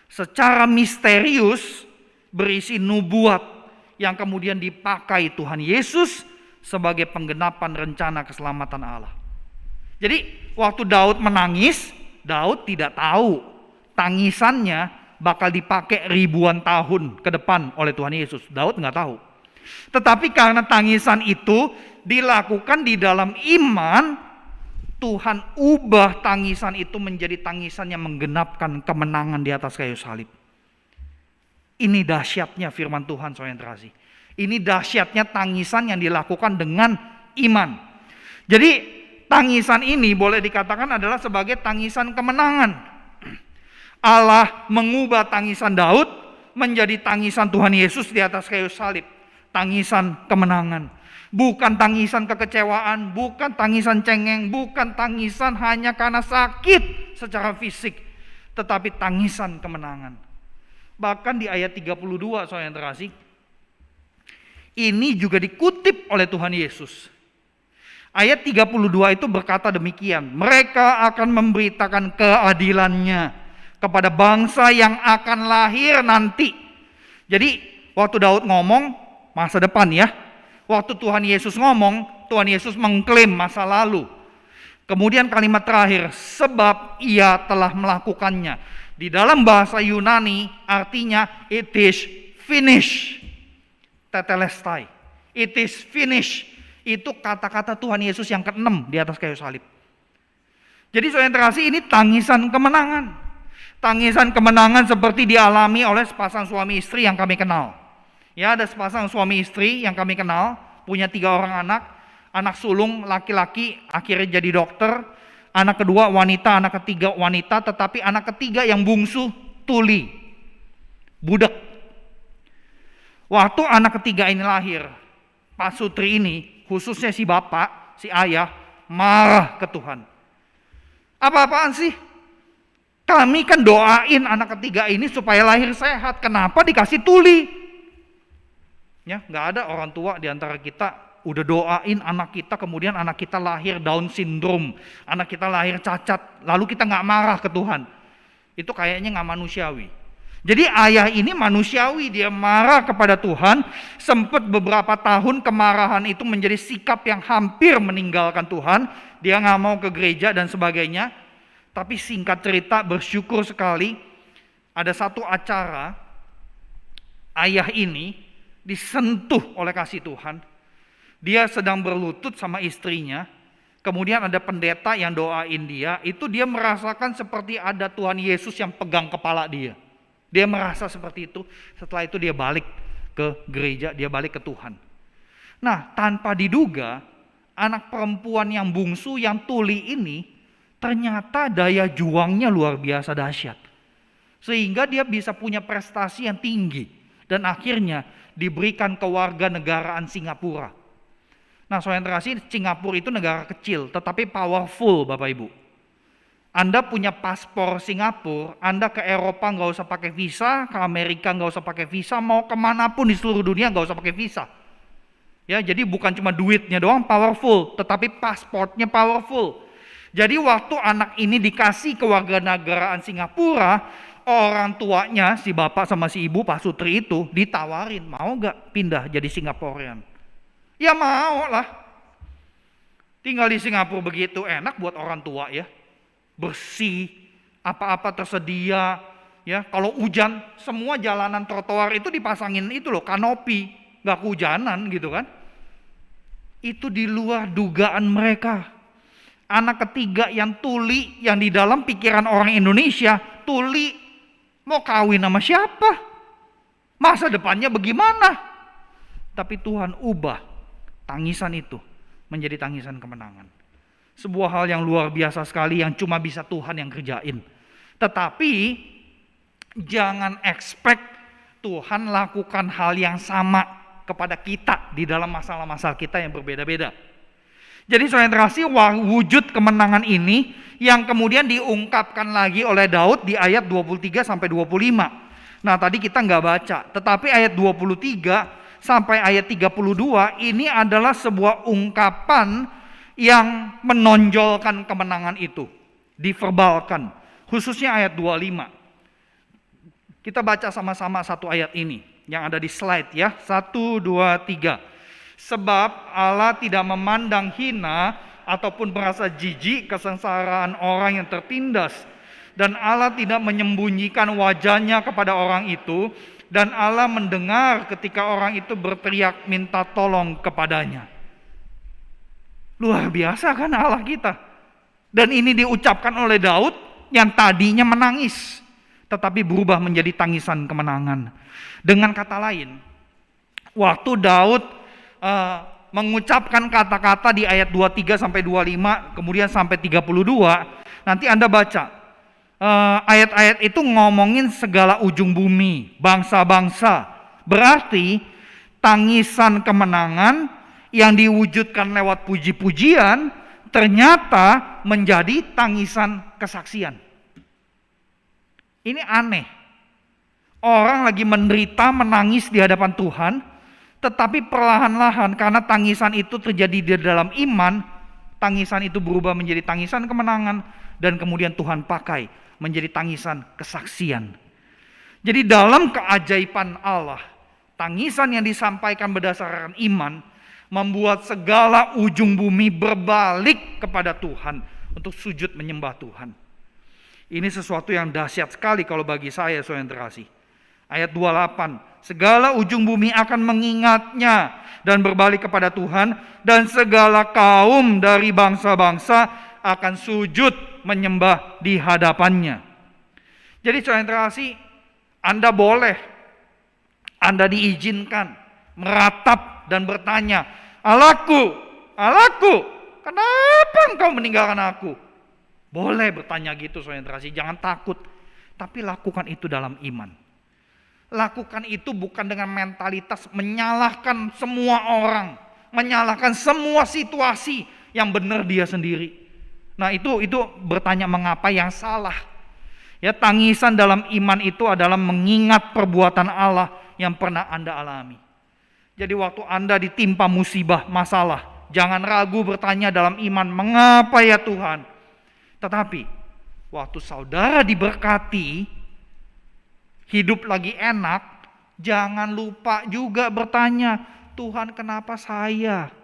secara misterius berisi nubuat yang kemudian dipakai Tuhan Yesus sebagai penggenapan rencana keselamatan Allah. Jadi waktu Daud menangis, Daud tidak tahu tangisannya bakal dipakai ribuan tahun ke depan oleh Tuhan Yesus. Daud nggak tahu. Tetapi karena tangisan itu dilakukan di dalam iman, Tuhan ubah tangisan itu menjadi tangisan yang menggenapkan kemenangan di atas kayu salib. Ini dahsyatnya firman Tuhan, saudara yang terkasih. Ini dahsyatnya tangisan yang dilakukan dengan iman. Jadi tangisan ini boleh dikatakan adalah sebagai tangisan kemenangan. Allah mengubah tangisan Daud menjadi tangisan Tuhan Yesus di atas kayu salib. Tangisan kemenangan. Bukan tangisan kekecewaan, bukan tangisan cengeng, bukan tangisan hanya karena sakit secara fisik, tetapi tangisan kemenangan. Bahkan di ayat 32 saudara yang terkasih, ini juga dikutip oleh Tuhan Yesus. Ayat 32 itu berkata demikian, mereka akan memberitakan keadilannya kepada bangsa yang akan lahir nanti. Jadi waktu Daud ngomong masa depan ya, waktu Tuhan Yesus ngomong, Tuhan Yesus mengklaim masa lalu. Kemudian kalimat terakhir, sebab ia telah melakukannya. Di dalam bahasa Yunani artinya it is finished. Tetelestai. It is finished. Itu kata-kata Tuhan Yesus yang ke-6 di atas kayu salib. Jadi saudara yang terkasih, ini tangisan kemenangan. Tangisan kemenangan seperti dialami oleh sepasang suami istri yang kami kenal. Ya, ada sepasang suami istri yang kami kenal, punya 3 orang anak. Anak sulung laki-laki akhirnya jadi dokter. Anak kedua wanita, anak ketiga wanita, tetapi anak ketiga yang bungsu tuli. budak. Waktu anak ketiga ini lahir, Pak Sutri ini, khususnya si bapak, si ayah, marah ke Tuhan. Apa-apaan sih? Kami kan doain anak ketiga ini supaya lahir sehat. Kenapa dikasih tuli? Ya, nggak ada orang tua di antara kita udah doain anak kita, kemudian anak kita lahir Down syndrome, anak kita lahir cacat, lalu kita nggak marah ke Tuhan. Itu kayaknya nggak manusiawi. Jadi ayah ini manusiawi, dia marah kepada Tuhan. Sempat beberapa tahun kemarahan itu menjadi sikap yang hampir meninggalkan Tuhan. Dia nggak mau ke gereja dan sebagainya. Tapi singkat cerita, bersyukur sekali ada satu acara ayah ini disentuh oleh kasih Tuhan. Dia sedang berlutut sama istrinya. Kemudian ada pendeta yang doain dia. Itu dia merasakan seperti ada Tuhan Yesus yang pegang kepala dia. Dia merasa seperti itu. Setelah itu dia balik ke gereja, dia balik ke Tuhan. Nah, tanpa diduga, anak perempuan yang bungsu, yang tuli ini, ternyata daya juangnya luar biasa dahsyat. Sehingga dia bisa punya prestasi yang tinggi. Dan akhirnya diberikan kewarganegaraan Singapura. Nah, saudara yang terkasih, Singapura itu negara kecil, tetapi powerful Bapak Ibu. Anda punya paspor Singapura, Anda ke Eropa nggak usah pakai visa, ke Amerika nggak usah pakai visa, mau kemanapun di seluruh dunia nggak usah pakai visa. Ya, jadi bukan cuma duitnya doang powerful, tetapi pasportnya powerful. Jadi waktu anak ini dikasih kewarganegaraan Singapura, orang tuanya, si bapak sama si ibu, Pak Sutri itu ditawarin, mau nggak pindah jadi Singaporean? Ya mau lah. Tinggal di Singapura begitu enak buat orang tua ya. Bersih, apa-apa tersedia, ya. Kalau hujan, semua jalanan trotoar itu dipasangin itu loh, kanopi, nggak kehujanan gitu kan. Itu di luar dugaan mereka. Anak ketiga yang tuli, yang di dalam pikiran orang Indonesia, tuli mau kawin sama siapa? Masa depannya bagaimana? Tapi Tuhan ubah tangisan itu menjadi tangisan kemenangan. Sebuah hal yang luar biasa sekali yang cuma bisa Tuhan yang kerjain. Tetapi jangan expect Tuhan lakukan hal yang sama kepada kita di dalam masalah-masalah kita yang berbeda-beda. Jadi saudara yang terkasih, wujud kemenangan ini yang kemudian diungkapkan lagi oleh Daud di ayat 23 sampai 25. Nah, tadi kita nggak baca, tetapi ayat 23 sampai ayat 32 ini adalah sebuah ungkapan yang menonjolkan kemenangan itu, diverbalkan, khususnya ayat 25. Kita baca sama-sama satu ayat ini yang ada di slide ya. 1, 2, 3. Sebab Allah tidak memandang hina ataupun merasa jijik kesengsaraan orang yang tertindas, dan Allah tidak menyembunyikan wajahnya kepada orang itu, dan Allah mendengar ketika orang itu berteriak minta tolong kepadanya. Luar biasa kan Allah kita. Dan ini diucapkan oleh Daud yang tadinya menangis, tetapi berubah menjadi tangisan kemenangan. Dengan kata lain, waktu Daud mengucapkan kata-kata di ayat 23 sampai 25, kemudian sampai 32, nanti Anda baca. Ayat-ayat itu ngomongin segala ujung bumi, bangsa-bangsa. Berarti tangisan kemenangan yang diwujudkan lewat puji-pujian ternyata menjadi tangisan kesaksian. Ini aneh. Orang lagi menderita, menangis di hadapan Tuhan, tetapi perlahan-lahan karena tangisan itu terjadi di dalam iman, tangisan itu berubah menjadi tangisan kemenangan, dan kemudian Tuhan pakai menjadi tangisan kesaksian. Jadi dalam keajaiban Allah, tangisan yang disampaikan berdasarkan iman membuat segala ujung bumi berbalik kepada Tuhan untuk sujud menyembah Tuhan. Ini sesuatu yang dahsyat sekali kalau bagi saya, saudara yang terkasih. Ayat 28, segala ujung bumi akan mengingatnya dan berbalik kepada Tuhan, dan segala kaum dari bangsa-bangsa akan sujud menyembah di hadapannya. Jadi saudara yang terkasih, Anda boleh, Anda diizinkan meratap dan bertanya, Allahku, Allahku, kenapa engkau meninggalkan aku? Boleh bertanya gitu saudara yang terkasih, jangan takut. Tapi lakukan itu dalam iman. Lakukan itu bukan dengan mentalitas menyalahkan semua orang, menyalahkan semua situasi, yang benar dia sendiri. Nah, itu bertanya mengapa yang salah. Ya, tangisan dalam iman itu adalah mengingat perbuatan Allah yang pernah Anda alami. Jadi waktu Anda ditimpa musibah, masalah, jangan ragu bertanya dalam iman, mengapa ya Tuhan? Tetapi waktu saudara diberkati, hidup lagi enak, jangan lupa juga bertanya, Tuhan kenapa saya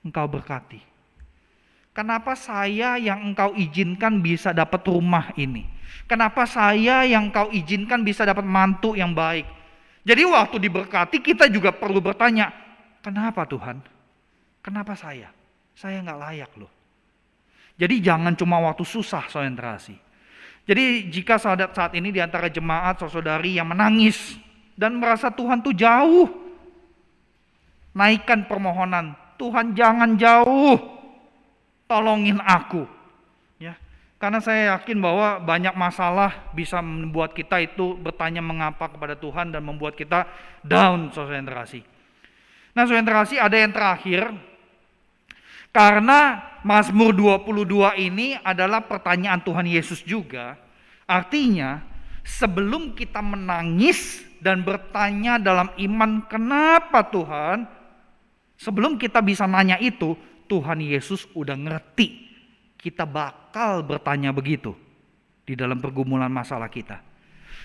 Engkau berkati? Kenapa saya yang Engkau izinkan bisa dapat rumah ini? Kenapa saya yang Engkau izinkan bisa dapat mantu yang baik? Jadi waktu diberkati kita juga perlu bertanya, kenapa Tuhan? Kenapa saya? Saya nggak layak loh. Jadi jangan cuma waktu susah konsentrasi. Jadi jika saat ini di antara jemaat saudari yang menangis dan merasa Tuhan tuh jauh, naikkan permohonan, Tuhan jangan jauh, tolongin aku. Ya, karena saya yakin bahwa banyak masalah bisa membuat kita itu bertanya mengapa kepada Tuhan dan membuat kita down konsentrasi. Nah, konsentrasi ada yang terakhir. Karena Mazmur 22 ini adalah pertanyaan Tuhan Yesus juga. Artinya sebelum kita menangis dan bertanya dalam iman kenapa Tuhan, sebelum kita bisa nanya itu, Tuhan Yesus udah ngerti kita bakal bertanya begitu di dalam pergumulan masalah kita.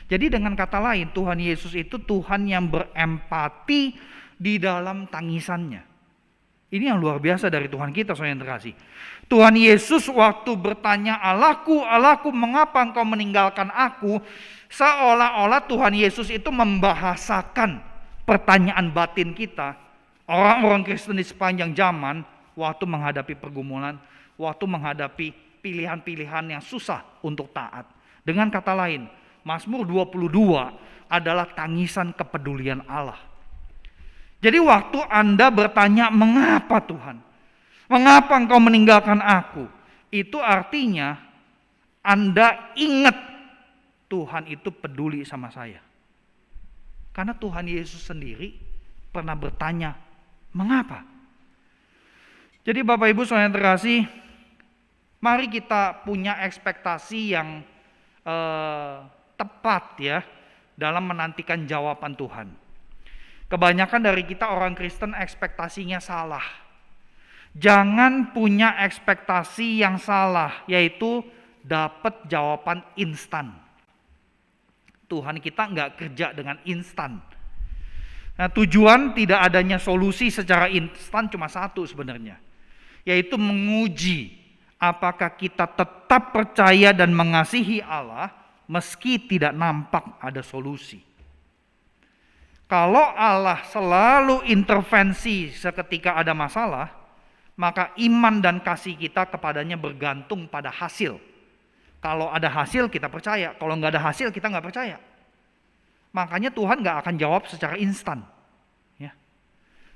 Jadi dengan kata lain, Tuhan Yesus itu Tuhan yang berempati di dalam tangisannya. Ini yang luar biasa dari Tuhan kita, saudara yang terkasih. Tuhan Yesus waktu bertanya, Allahku, Allahku, mengapa engkau meninggalkan aku? Seolah-olah Tuhan Yesus itu membahasakan pertanyaan batin kita. Orang-orang Kristen di sepanjang zaman, waktu menghadapi pergumulan, waktu menghadapi pilihan-pilihan yang susah untuk taat. Dengan kata lain, Mazmur 22 adalah tangisan kepedulian Allah. Jadi waktu Anda bertanya, mengapa Tuhan? Mengapa engkau meninggalkan aku? Itu artinya Anda ingat Tuhan itu peduli sama saya. Karena Tuhan Yesus sendiri pernah bertanya, mengapa? Jadi Bapak Ibu saudara yang terkasih, mari kita punya ekspektasi yang tepat ya dalam menantikan jawaban Tuhan. Kebanyakan dari kita orang Kristen ekspektasinya salah. Jangan punya ekspektasi yang salah, yaitu dapat jawaban instan. Tuhan kita nggak kerja dengan instan. Nah, tujuan tidak adanya solusi secara instan cuma satu sebenarnya, yaitu menguji apakah kita tetap percaya dan mengasihi Allah meski tidak nampak ada solusi. Kalau Allah selalu intervensi seketika ada masalah, maka iman dan kasih kita kepadanya bergantung pada hasil. Kalau ada hasil kita percaya, kalau nggak ada hasil kita nggak percaya. Makanya Tuhan nggak akan jawab secara instan. Ya.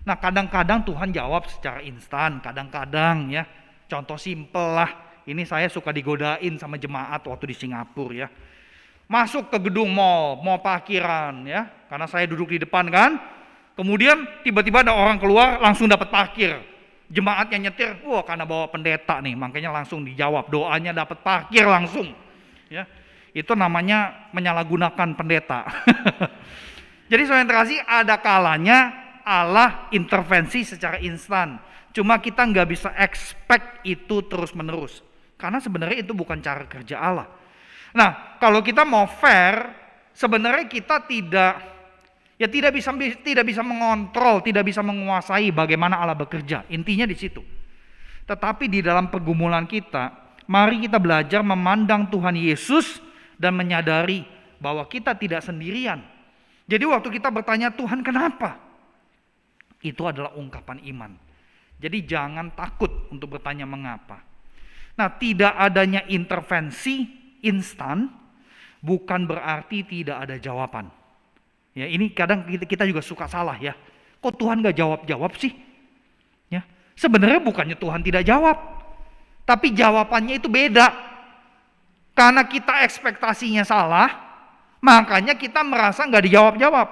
Nah, kadang-kadang Tuhan jawab secara instan, kadang-kadang ya. Contoh simpel lah, ini saya suka digodain sama jemaat waktu di Singapura ya. Masuk ke gedung mall parkiran ya, karena saya duduk di depan kan. Kemudian tiba-tiba ada orang keluar langsung dapat parkir. Jemaatnya nyetir, wah karena bawa pendeta nih, makanya langsung dijawab doanya dapat parkir langsung. Ya, itu namanya menyalahgunakan pendeta. Jadi saudara yang terkasih, ada kalanya Allah intervensi secara instan. Cuma kita nggak bisa expect itu terus menerus, karena sebenarnya itu bukan cara kerja Allah. Nah, kalau kita mau fair, sebenarnya kita tidak bisa mengontrol, tidak bisa menguasai bagaimana Allah bekerja. Intinya di situ. Tetapi di dalam pergumulan kita, mari kita belajar memandang Tuhan Yesus dan menyadari bahwa kita tidak sendirian. Jadi waktu kita bertanya, Tuhan kenapa? Itu adalah ungkapan iman. Jadi jangan takut untuk bertanya mengapa. Nah, tidak adanya intervensi instan bukan berarti tidak ada jawaban. Ya, ini kadang kita juga suka salah ya. Kok Tuhan gak jawab sih? Ya, sebenarnya bukannya Tuhan tidak jawab, tapi jawabannya itu beda. Karena kita ekspektasinya salah, Makanya kita merasa nggak dijawab-jawab.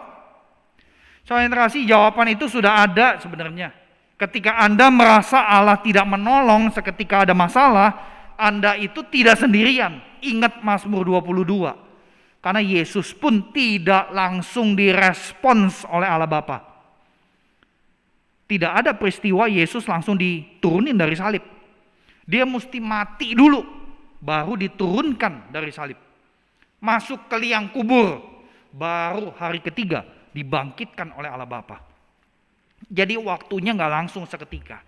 Saudara kasih, jawaban itu sudah ada sebenarnya. Ketika Anda merasa Allah tidak menolong seketika ada masalah, Anda itu tidak sendirian. Ingat Mazmur 22. Karena Yesus pun tidak langsung direspons oleh Allah Bapa. Tidak ada peristiwa Yesus langsung diturunin dari salib. Dia mesti mati dulu, baru diturunkan dari salib. Masuk ke liang kubur, baru hari ketiga dibangkitkan oleh Allah Bapa. Jadi waktunya nggak langsung seketika.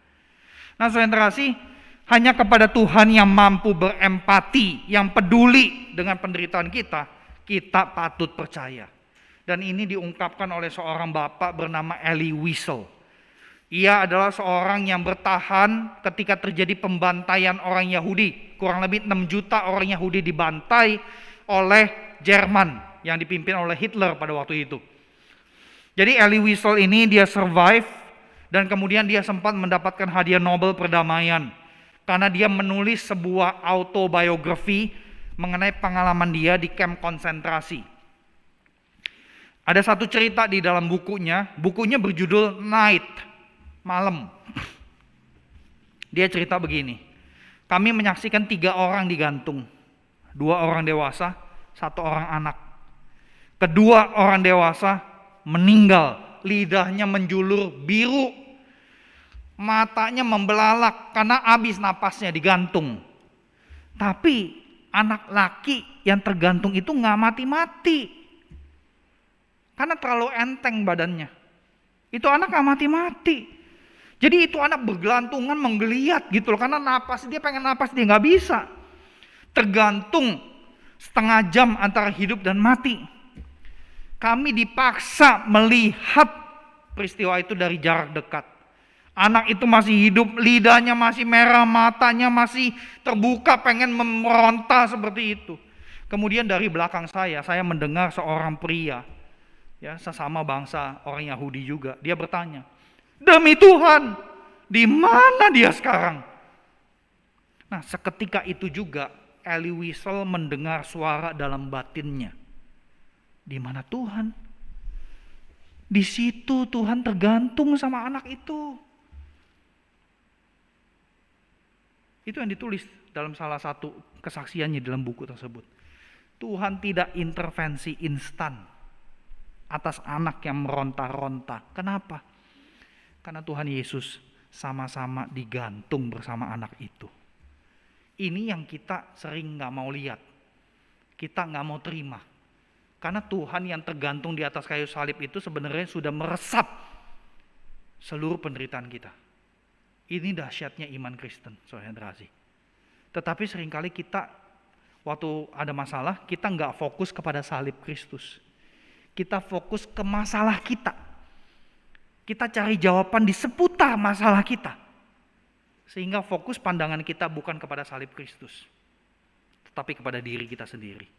Nah, saudara kasih, hanya kepada Tuhan yang mampu berempati, yang peduli dengan penderitaan kita, kita patut percaya. Dan ini diungkapkan oleh seorang bapak bernama Elie Wiesel. Ia adalah seorang yang bertahan ketika terjadi pembantaian orang Yahudi. Kurang lebih 6 juta orang Yahudi dibantai oleh Jerman yang dipimpin oleh Hitler pada waktu itu. Jadi Elie Wiesel ini dia survive dan kemudian dia sempat mendapatkan hadiah Nobel perdamaian karena dia menulis sebuah autobiografi mengenai pengalaman dia di kamp konsentrasi. Ada satu cerita di dalam bukunya berjudul Night, malam. Dia cerita begini, kami menyaksikan 3 orang digantung, 2 orang dewasa, 1 orang anak. Kedua orang dewasa meninggal, lidahnya menjulur biru, matanya membelalak karena habis napasnya digantung. Tapi anak laki yang tergantung itu nggak mati-mati, karena terlalu enteng badannya. Itu anak nggak mati-mati. Jadi itu anak bergelantungan menggeliat gitu loh, karena napas dia pengen napas dia nggak bisa. Tergantung setengah jam antara hidup dan mati. Kami dipaksa melihat peristiwa itu dari jarak dekat. Anak itu masih hidup, lidahnya masih merah, matanya masih terbuka, pengen meronta seperti itu. Kemudian dari belakang saya mendengar seorang pria, ya sesama bangsa orang Yahudi juga. Dia bertanya, demi Tuhan, di mana dia sekarang? Nah, seketika itu juga Elie Wiesel mendengar suara dalam batinnya. Di mana Tuhan? Di situ Tuhan tergantung sama anak itu. Itu yang ditulis dalam salah satu kesaksiannya dalam buku tersebut. Tuhan tidak intervensi instan atas anak yang meronta-ronta. Kenapa? Karena Tuhan Yesus sama-sama digantung bersama anak itu. Ini yang kita sering gak mau lihat. Kita gak mau terima. Karena Tuhan yang tergantung di atas kayu salib itu sebenarnya sudah meresap seluruh penderitaan kita. Ini dahsyatnya iman Kristen, saudara kasih. Tetapi seringkali kita waktu ada masalah, kita nggak fokus kepada salib Kristus. Kita fokus ke masalah kita. Kita cari jawaban di seputar masalah kita. Sehingga fokus pandangan kita bukan kepada salib Kristus, tetapi kepada diri kita sendiri.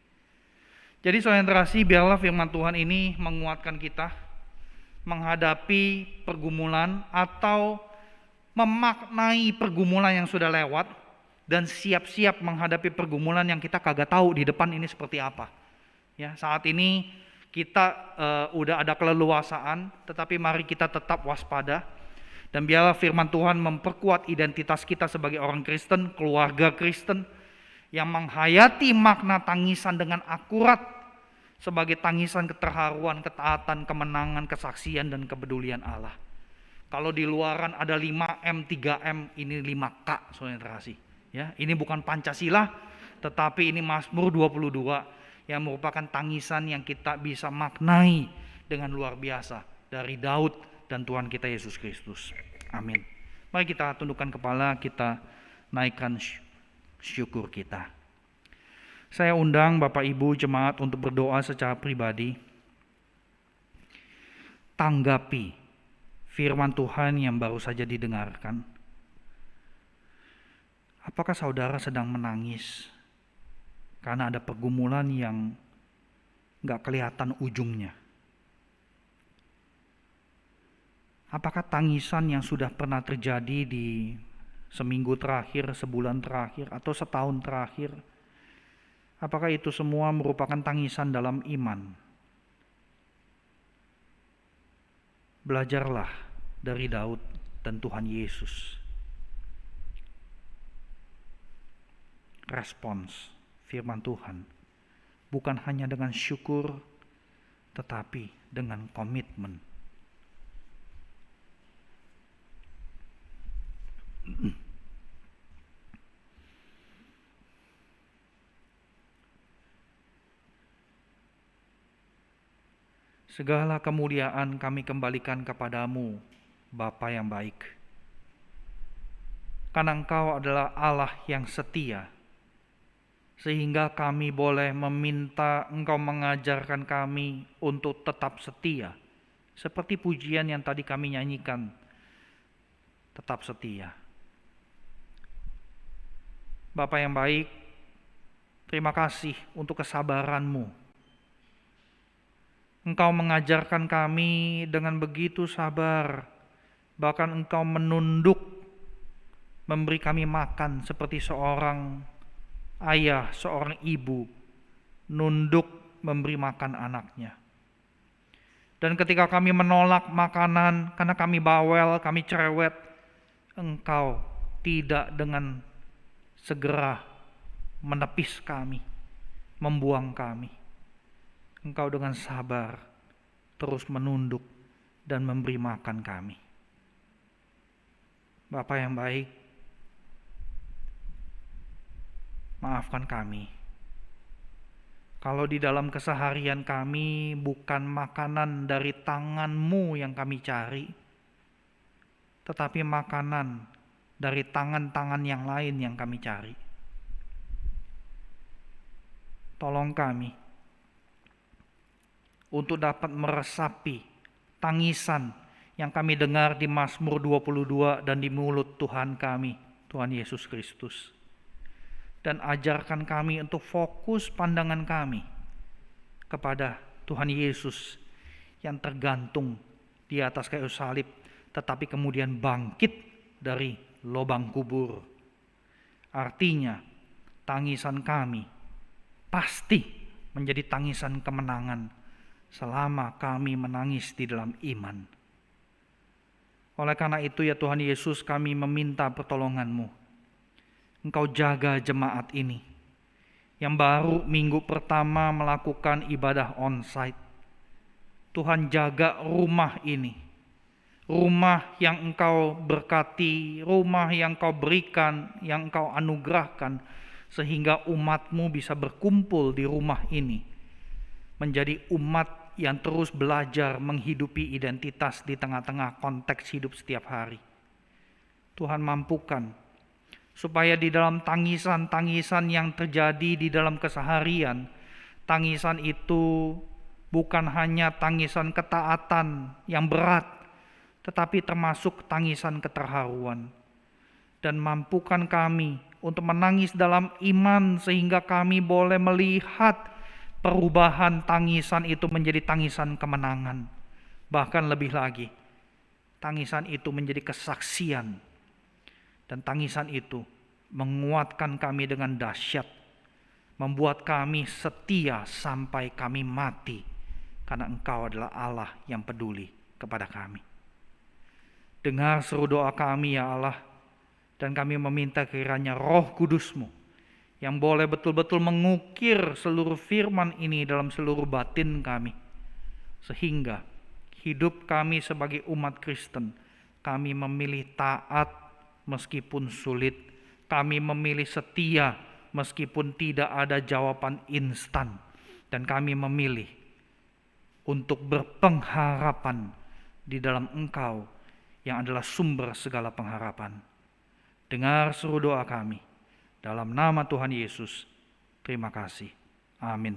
Jadi saudara kasih, biarlah firman Tuhan ini menguatkan kita menghadapi pergumulan atau memaknai pergumulan yang sudah lewat dan siap-siap menghadapi pergumulan yang kita kagak tahu di depan ini seperti apa. Ya, saat ini kita udah ada keleluasaan, tetapi mari kita tetap waspada dan biarlah firman Tuhan memperkuat identitas kita sebagai orang Kristen, keluarga Kristen, yang menghayati makna tangisan dengan akurat sebagai tangisan keterharuan, ketaatan, kemenangan, kesaksian, dan kepedulian Allah. Kalau di luaran ada 5M, 3M, ini 5K, saudara kasih. Ya, ini bukan Pancasila, tetapi ini Mazmur 22 yang merupakan tangisan yang kita bisa maknai dengan luar biasa dari Daud dan Tuhan kita Yesus Kristus. Amin. Mari kita tundukkan kepala, kita naikkan syukur kita. Saya undang Bapak Ibu jemaat untuk berdoa secara pribadi. Tanggapi firman Tuhan yang baru saja didengarkan. Apakah saudara sedang menangis karena ada pergumulan yang gak kelihatan ujungnya? Apakah tangisan yang sudah pernah terjadi di seminggu terakhir, sebulan terakhir, atau setahun terakhir, Apakah itu semua merupakan tangisan dalam iman? Belajarlah dari Daud dan Tuhan Yesus. Respons firman Tuhan bukan hanya dengan syukur, tetapi dengan komitmen. Segala kemuliaan kami kembalikan kepadamu, Bapa yang baik. Karena Engkau adalah Allah yang setia, sehingga kami boleh meminta Engkau mengajarkan kami untuk tetap setia. Seperti pujian yang tadi kami nyanyikan, tetap setia. Bapa yang baik, terima kasih untuk kesabaran-Mu. Engkau mengajarkan kami dengan begitu sabar, bahkan Engkau menunduk, memberi kami makan seperti seorang ayah, seorang ibu, nunduk memberi makan anaknya. Dan ketika kami menolak makanan karena kami bawel, kami cerewet, Engkau tidak dengan segera menepis kami, membuang kami. Engkau dengan sabar terus menunduk dan memberi makan kami. Bapa yang baik, maafkan kami kalau di dalam keseharian kami bukan makanan dari tangan-Mu yang kami cari, tetapi makanan dari tangan-tangan yang lain yang kami cari. Tolong kami untuk dapat meresapi tangisan yang kami dengar di Mazmur 22 dan di mulut Tuhan kami, Tuhan Yesus Kristus. Dan ajarkan kami untuk fokus pandangan kami kepada Tuhan Yesus yang tergantung di atas kayu salib, tetapi kemudian bangkit dari lubang kubur. Artinya, tangisan kami pasti menjadi tangisan kemenangan selama kami menangis di dalam iman. Oleh karena itu ya Tuhan Yesus, kami meminta pertolongan-Mu. Engkau jaga jemaat ini yang baru minggu pertama melakukan ibadah onsite. Tuhan jaga rumah ini, rumah yang Engkau berkati, rumah yang Engkau berikan, yang Engkau anugerahkan, sehingga umat-Mu bisa berkumpul di rumah ini, menjadi umat yang terus belajar menghidupi identitas di tengah-tengah konteks hidup setiap hari. Tuhan mampukan supaya di dalam tangisan-tangisan yang terjadi di dalam keseharian, tangisan itu bukan hanya tangisan ketaatan yang berat, tetapi termasuk tangisan keterharuan. Dan mampukan kami untuk menangis dalam iman sehingga kami boleh melihat perubahan tangisan itu menjadi tangisan kemenangan. Bahkan lebih lagi, tangisan itu menjadi kesaksian. Dan tangisan itu menguatkan kami dengan dahsyat, membuat kami setia sampai kami mati, karena Engkau adalah Allah yang peduli kepada kami. Dengar seru doa kami ya Allah, dan kami meminta kiranya Roh Kudus-Mu yang boleh betul-betul mengukir seluruh firman ini dalam seluruh batin kami, sehingga hidup kami sebagai umat Kristen, kami memilih taat meskipun sulit, kami memilih setia meskipun tidak ada jawaban instan, dan kami memilih untuk berpengharapan di dalam Engkau yang adalah sumber segala pengharapan. Dengar seru doa kami. Dalam nama Tuhan Yesus, terima kasih. Amin.